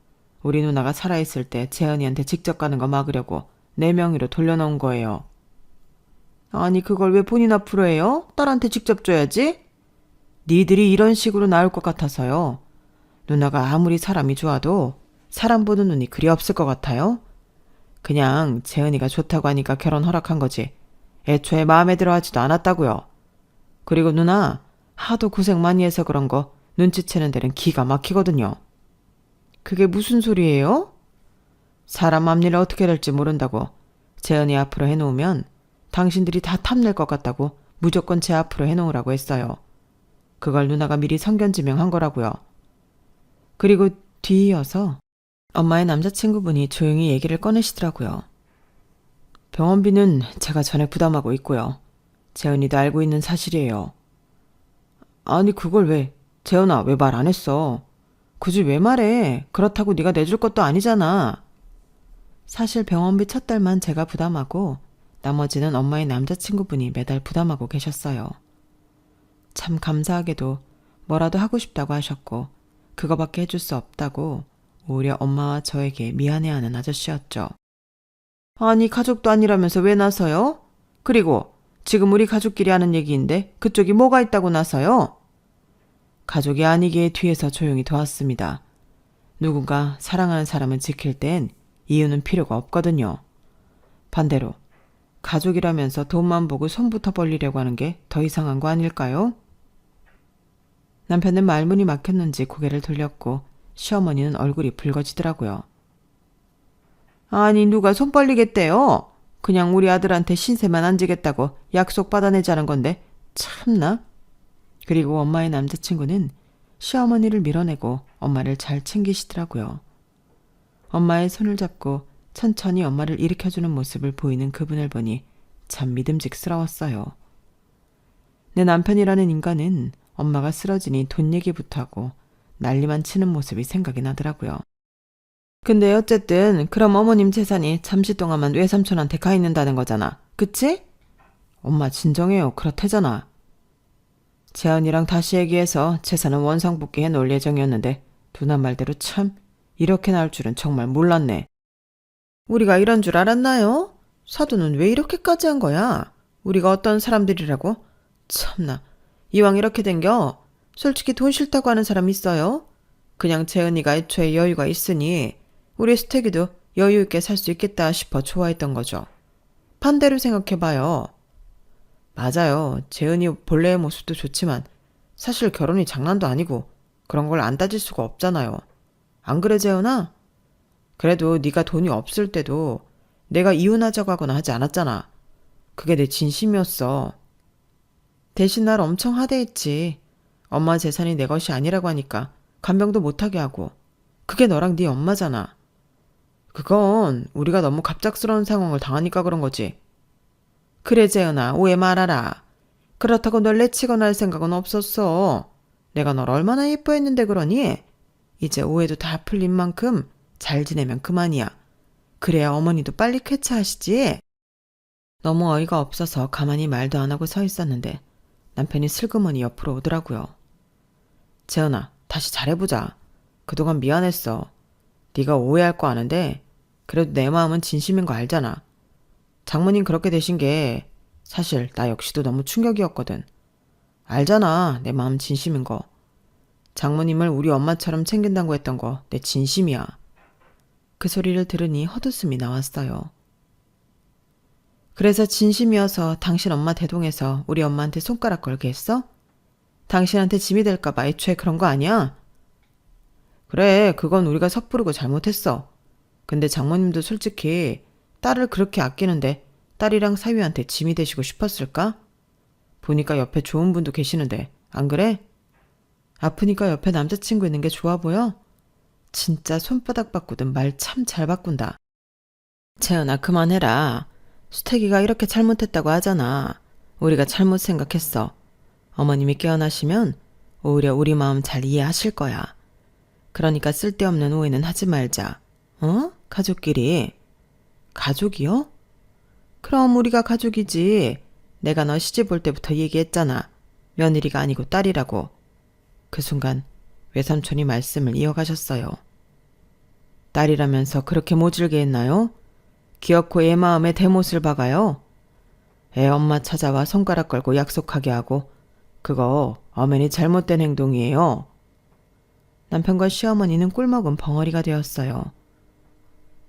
Speaker 1: 우리 누나가 살아있을 때 재은이한테 직접 가는 거 막으려고 내 명의로 돌려놓은 거예요. 아니 그걸 왜 본인 앞으로 해요? 딸한테 직접 줘야지. 니들이 이런 식으로 나올 것 같아서요. 누나가 아무리 사람이 좋아도 사람 보는 눈이 그리 없을 것 같아요. 그냥 재은이가 좋다고 하니까 결혼 허락한 거지. 애초에 마음에 들어 하지도 않았다고요. 그리고 누나 하도 고생 많이 해서 그런 거 눈치채는 데는 기가 막히거든요. 그게 무슨 소리예요? 사람 앞일을 어떻게 될지 모른다고 재은이 앞으로 해놓으면 당신들이 다 탐낼 것 같다고 무조건 제 앞으로 해놓으라고 했어요. 그걸 누나가 미리 성견지명한 거라고요. 그리고 뒤이어서 엄마의 남자친구분이 조용히 얘기를 꺼내시더라고요. 병원비는 제가 전에 부담하고 있고요. 재은이도 알고 있는 사실이에요. 아니 그걸 왜 재은아 왜 말 안 했어? 굳이 왜 말해? 그렇다고 네가 내줄 것도 아니잖아. 사실 병원비 첫 달만 제가 부담하고 나머지는 엄마의 남자친구분이 매달 부담하고 계셨어요. 참 감사하게도 뭐라도 하고 싶다고 하셨고 그거밖에 해줄 수 없다고 오히려 엄마와 저에게 미안해하는 아저씨였죠. 아니 가족도 아니라면서 왜 나서요? 그리고 지금 우리 가족끼리 하는 얘기인데 그쪽이 뭐가 있다고 나서요? 가족이 아니기에 뒤에서 조용히 도왔습니다. 누군가 사랑하는 사람을 지킬 땐 이유는 필요가 없거든요. 반대로 가족이라면서 돈만 보고 손부터 벌리려고 하는 게 더 이상한 거 아닐까요? 남편은 말문이 막혔는지 고개를 돌렸고 시어머니는 얼굴이 붉어지더라고요. 아니 누가 손 벌리겠대요? 그냥 우리 아들한테 신세만 안 지겠다고 약속 받아내자는 건데 참나. 그리고 엄마의 남자친구는 시어머니를 밀어내고 엄마를 잘 챙기시더라고요. 엄마의 손을 잡고 천천히 엄마를 일으켜주는 모습을 보이는 그분을 보니 참 믿음직스러웠어요. 내 남편이라는 인간은 엄마가 쓰러지니 돈 얘기부터 하고 난리만 치는 모습이 생각이 나더라고요. 근데 어쨌든 그럼 어머님 재산이 잠시 동안만 외삼촌한테 가 있는다는 거잖아. 그치? 엄마 진정해요. 그렇대잖아. 재현이랑 다시 얘기해서 재산은 원상복귀해 놓을 예정이었는데 누나 말대로 참 이렇게 나올 줄은 정말 몰랐네. 우리가 이런 줄 알았나요? 사돈은 왜 이렇게까지 한 거야? 우리가 어떤 사람들이라고? 참나. 이왕 이렇게 된겨 솔직히 돈 싫다고 하는 사람 있어요? 그냥 재은이가 애초에 여유가 있으니 우리 수택이도 여유 있게 살 수 있겠다 싶어 좋아했던 거죠. 반대로 생각해봐요. 맞아요. 재은이 본래의 모습도 좋지만 사실 결혼이 장난도 아니고 그런 걸 안 따질 수가 없잖아요. 안 그래 재은아? 그래도 네가 돈이 없을 때도 내가 이혼하자고 하거나 하지 않았잖아. 그게 내 진심이었어. 대신 날 엄청 하대했지. 엄마 재산이 내 것이 아니라고 하니까 간병도 못하게 하고. 그게 너랑 네 엄마잖아. 그건 우리가 너무 갑작스러운 상황을 당하니까 그런 거지. 그래 재은아 오해 말아라. 그렇다고 널 내치거나 할 생각은 없었어. 내가 널 얼마나 예뻐했는데 그러니? 이제 오해도 다 풀린 만큼 잘 지내면 그만이야. 그래야 어머니도 빨리 쾌차하시지. 너무 어이가 없어서 가만히 말도 안 하고 서 있었는데 남편이 슬그머니 옆으로 오더라고요. 재은아 다시 잘해보자. 그동안 미안했어. 네가 오해할 거 아는데 그래도 내 마음은 진심인 거 알잖아. 장모님 그렇게 되신 게 사실 나 역시도 너무 충격이었거든. 알잖아 내 마음 진심인 거. 장모님을 우리 엄마처럼 챙긴다고 했던 거 내 진심이야. 그 소리를 들으니 헛웃음이 나왔어요. 그래서 진심이어서 당신 엄마 대동해서 우리 엄마한테 손가락 걸게 했어? 당신한테 짐이 될까봐 애초에 그런 거 아니야? 그래 그건 우리가 섣부르고 잘못했어. 근데 장모님도 솔직히 딸을 그렇게 아끼는데 딸이랑 사위한테 짐이 되시고 싶었을까? 보니까 옆에 좋은 분도 계시는데 안 그래? 아프니까 옆에 남자친구 있는 게 좋아 보여? 진짜 손바닥 바꾸든 말 참 잘 바꾼다. 채연아 그만해라. 수태기가 이렇게 잘못했다고 하잖아. 우리가 잘못 생각했어. 어머님이 깨어나시면 오히려 우리 마음 잘 이해하실 거야. 그러니까 쓸데없는 오해는 하지 말자. 어? 가족끼리. 가족이요? 그럼 우리가 가족이지. 내가 너 시집 올 때부터 얘기했잖아. 며느리가 아니고 딸이라고. 그 순간 외삼촌이 말씀을 이어가셨어요. 딸이라면서 그렇게 모질게 했나요? 기어코 애 마음에 대못을 박아요. 애 엄마 찾아와 손가락 걸고 약속하게 하고 그거 엄연히 잘못된 행동이에요. 남편과 시어머니는 꿀먹은 벙어리가 되었어요.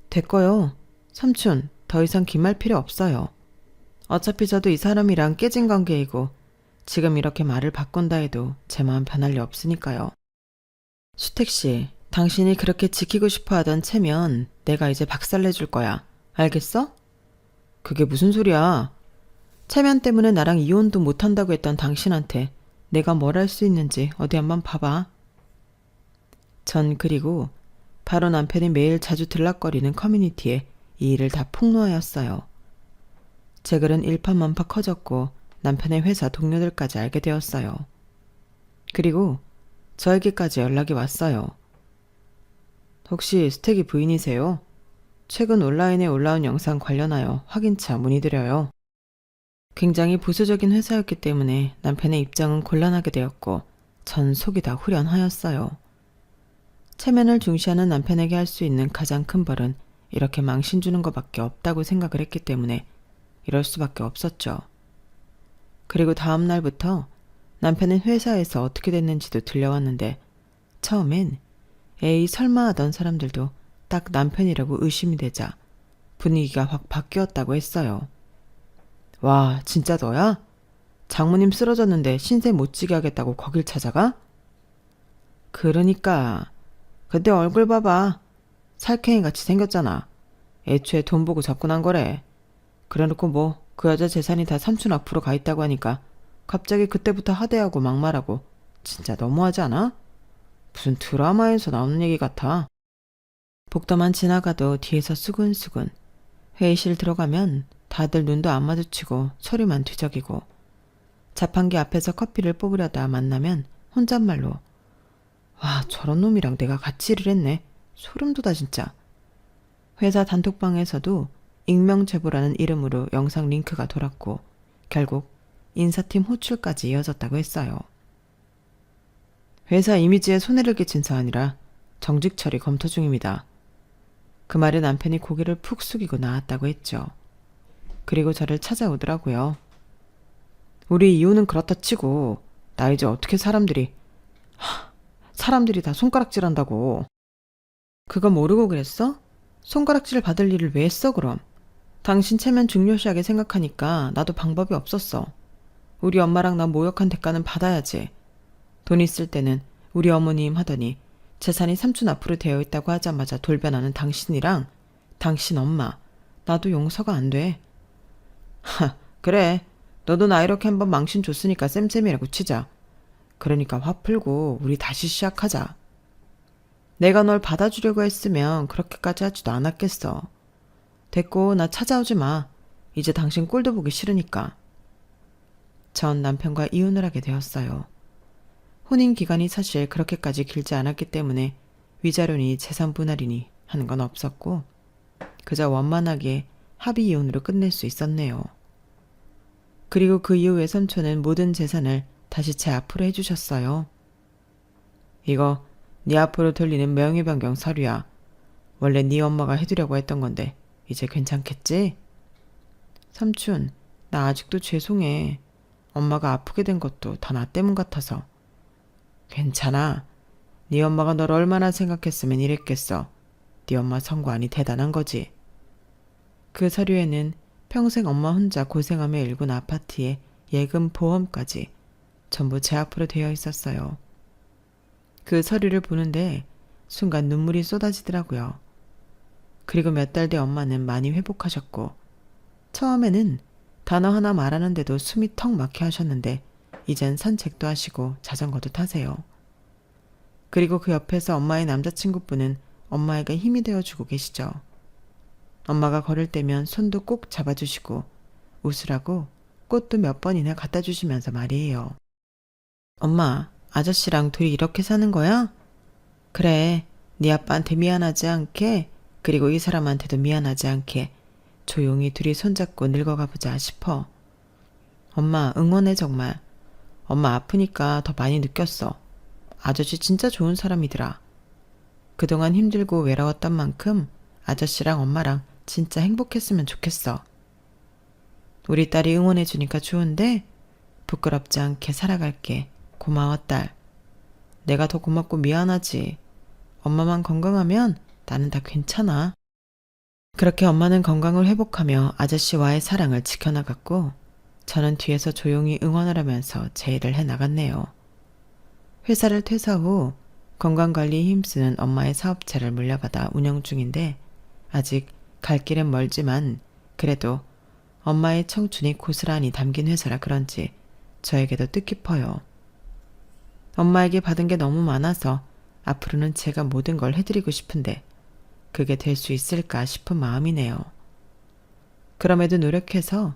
Speaker 1: 됐고요. 삼촌 더 이상 긴 말 필요 없어요. 어차피 저도 이 사람이랑 깨진 관계이고 지금 이렇게 말을 바꾼다 해도 제 마음 변할 리 없으니까요. 수택씨, 당신이 그렇게 지키고 싶어 하던 체면 내가 이제 박살내줄 거야. 알겠어? 그게 무슨 소리야. 체면 때문에 나랑 이혼도 못한다고 했던 당신한테 내가 뭘 할 수 있는지 어디 한번 봐봐. 전 그리고 바로 남편이 매일 자주 들락거리는 커뮤니티에 이 일을 다 폭로하였어요. 제 글은 일파만파 커졌고 남편의 회사 동료들까지 알게 되었어요. 그리고 저에게까지 연락이 왔어요. 혹시 스택이 부인이세요? 최근 온라인에 올라온 영상 관련하여 확인차 문의드려요. 굉장히 보수적인 회사였기 때문에 남편의 입장은 곤란하게 되었고 전 속이 다 후련하였어요. 체면을 중시하는 남편에게 할 수 있는 가장 큰 벌은 이렇게 망신 주는 것밖에 없다고 생각을 했기 때문에 이럴 수밖에 없었죠. 그리고 다음 날부터 남편은 회사에서 어떻게 됐는지도 들려왔는데 처음엔 에이 설마 하던 사람들도 딱 남편이라고 의심이 되자 분위기가 확 바뀌었다고 했어요. 와, 진짜 너야? 장모님 쓰러졌는데 신세 못 지게 하겠다고 거길 찾아가? 그러니까. 근데 얼굴 봐봐. 살쾡이같이 생겼잖아. 애초에 돈 보고 접근한 거래. 그래놓고 뭐 그 여자 재산이 다 삼촌 앞으로 가 있다고 하니까 갑자기 그때부터 하대하고 막말하고 진짜 너무하지 않아? 무슨 드라마에서 나오는 얘기 같아. 복도만 지나가도 뒤에서 수근수근. 회의실 들어가면 다들 눈도 안 마주치고 소리만 뒤적이고 자판기 앞에서 커피를 뽑으려다 만나면 혼잣말로 와, 저런 놈이랑 내가 같이 일을 했네. 소름 돋아 진짜. 회사 단톡방에서도 익명제보라는 이름으로 영상 링크가 돌았고 결국 인사팀 호출까지 이어졌다고 했어요. 회사 이미지에 손해를 끼친 사안이라 정직 처리 검토 중입니다. 그 말에 남편이 고개를 푹 숙이고 나왔다고 했죠. 그리고 저를 찾아오더라고요. 우리 이혼은 그렇다 치고 나 이제 어떻게 사람들이 다 손가락질한다고. 그거 모르고 그랬어? 손가락질 받을 일을 왜 했어 그럼? 당신 체면 중요시하게 생각하니까 나도 방법이 없었어. 우리 엄마랑 나 모욕한 대가는 받아야지. 돈 있을 때는 우리 어머님 하더니 재산이 삼촌 앞으로 되어 있다고 하자마자 돌변하는 당신이랑 당신 엄마 나도 용서가 안 돼. 그래. 너도 나 이렇게 한번 망신 줬으니까 쌤쌤이라고 치자. 그러니까 화 풀고 우리 다시 시작하자. 내가 널 받아주려고 했으면 그렇게까지 하지도 않았겠어. 됐고 나 찾아오지 마. 이제 당신 꼴도 보기 싫으니까. 전 남편과 이혼을 하게 되었어요. 혼인 기간이 사실 그렇게까지 길지 않았기 때문에 위자료니 재산 분할이니 하는 건 없었고 그저 원만하게 합의 이혼으로 끝낼 수 있었네요. 그리고 그 이후에 삼촌은 모든 재산을 다시 제 앞으로 해주셨어요. 이거 네 앞으로 돌리는 명의 변경 서류야. 원래 네 엄마가 해두려고 했던 건데 이제 괜찮겠지? 삼촌, 나 아직도 죄송해. 엄마가 아프게 된 것도 다 나 때문 같아서. 괜찮아. 네 엄마가 널 얼마나 생각했으면 이랬겠어. 네 엄마 성관이 대단한 거지. 그 서류에는 평생 엄마 혼자 고생하며 일군 아파트에 예금 보험까지 전부 제 앞으로 되어 있었어요. 그 서류를 보는데 순간 눈물이 쏟아지더라고요. 그리고 몇 달 뒤 엄마는 많이 회복하셨고 처음에는 단어 하나 말하는데도 숨이 턱 막혀 하셨는데 이젠 산책도 하시고 자전거도 타세요. 그리고 그 옆에서 엄마의 남자친구분은 엄마에게 힘이 되어주고 계시죠. 엄마가 걸을 때면 손도 꼭 잡아주시고 웃으라고 꽃도 몇 번이나 갖다 주시면서 말이에요. 엄마, 아저씨랑 둘이 이렇게 사는 거야? 그래, 네 아빠한테 미안하지 않게 그리고 이 사람한테도 미안하지 않게 조용히 둘이 손잡고 늙어가 보자 싶어. 엄마 응원해 정말. 엄마 아프니까 더 많이 느꼈어. 아저씨 진짜 좋은 사람이더라. 그동안 힘들고 외로웠던 만큼 아저씨랑 엄마랑 진짜 행복했으면 좋겠어. 우리 딸이 응원해주니까 좋은데 부끄럽지 않게 살아갈게. 고마워 딸. 내가 더 고맙고 미안하지. 엄마만 건강하면 나는 다 괜찮아. 그렇게 엄마는 건강을 회복하며 아저씨와의 사랑을 지켜나갔고 저는 뒤에서 조용히 응원을 하면서 제 일을 해나갔네요. 회사를 퇴사 후 건강관리에 힘쓰는 엄마의 사업체를 물려받아 운영 중인데 아직 갈 길은 멀지만 그래도 엄마의 청춘이 고스란히 담긴 회사라 그런지 저에게도 뜻깊어요. 엄마에게 받은 게 너무 많아서 앞으로는 제가 모든 걸 해드리고 싶은데 그게 될 수 있을까 싶은 마음이네요. 그럼에도 노력해서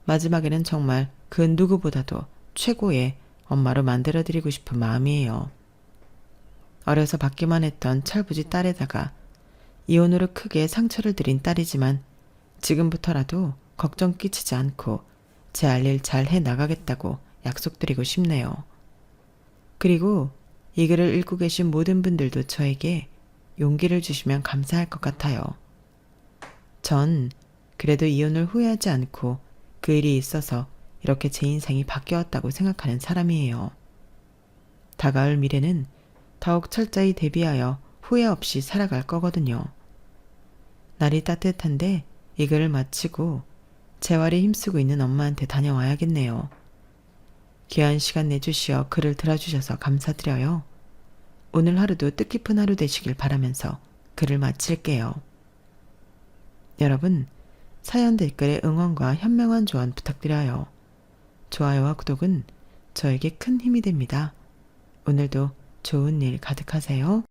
Speaker 1: 마지막에는 정말 그 누구보다도 최고의 엄마로 만들어드리고 싶은 마음이에요. 어려서 받기만 했던 철부지 딸에다가 이혼으로 크게 상처를 드린 딸이지만 지금부터라도 걱정 끼치지 않고 제 할 일 잘 해나가겠다고 약속드리고 싶네요. 그리고 이 글을 읽고 계신 모든 분들도 저에게 용기를 주시면 감사할 것 같아요. 전 그래도 이혼을 후회하지 않고 그 일이 있어서 이렇게 제 인생이 바뀌었다고 생각하는 사람이에요. 다가올 미래는 더욱 철저히 대비하여 후회 없이 살아갈 거거든요. 날이 따뜻한데 이 글을 마치고 재활에 힘쓰고 있는 엄마한테 다녀와야겠네요. 귀한 시간 내주시어 글을 들어주셔서 감사드려요. 오늘 하루도 뜻깊은 하루 되시길 바라면서 글을 마칠게요. 여러분, 사연 댓글에 응원과 현명한 조언 부탁드려요. 좋아요와 구독은 저에게 큰 힘이 됩니다. 오늘도 좋은 일 가득하세요.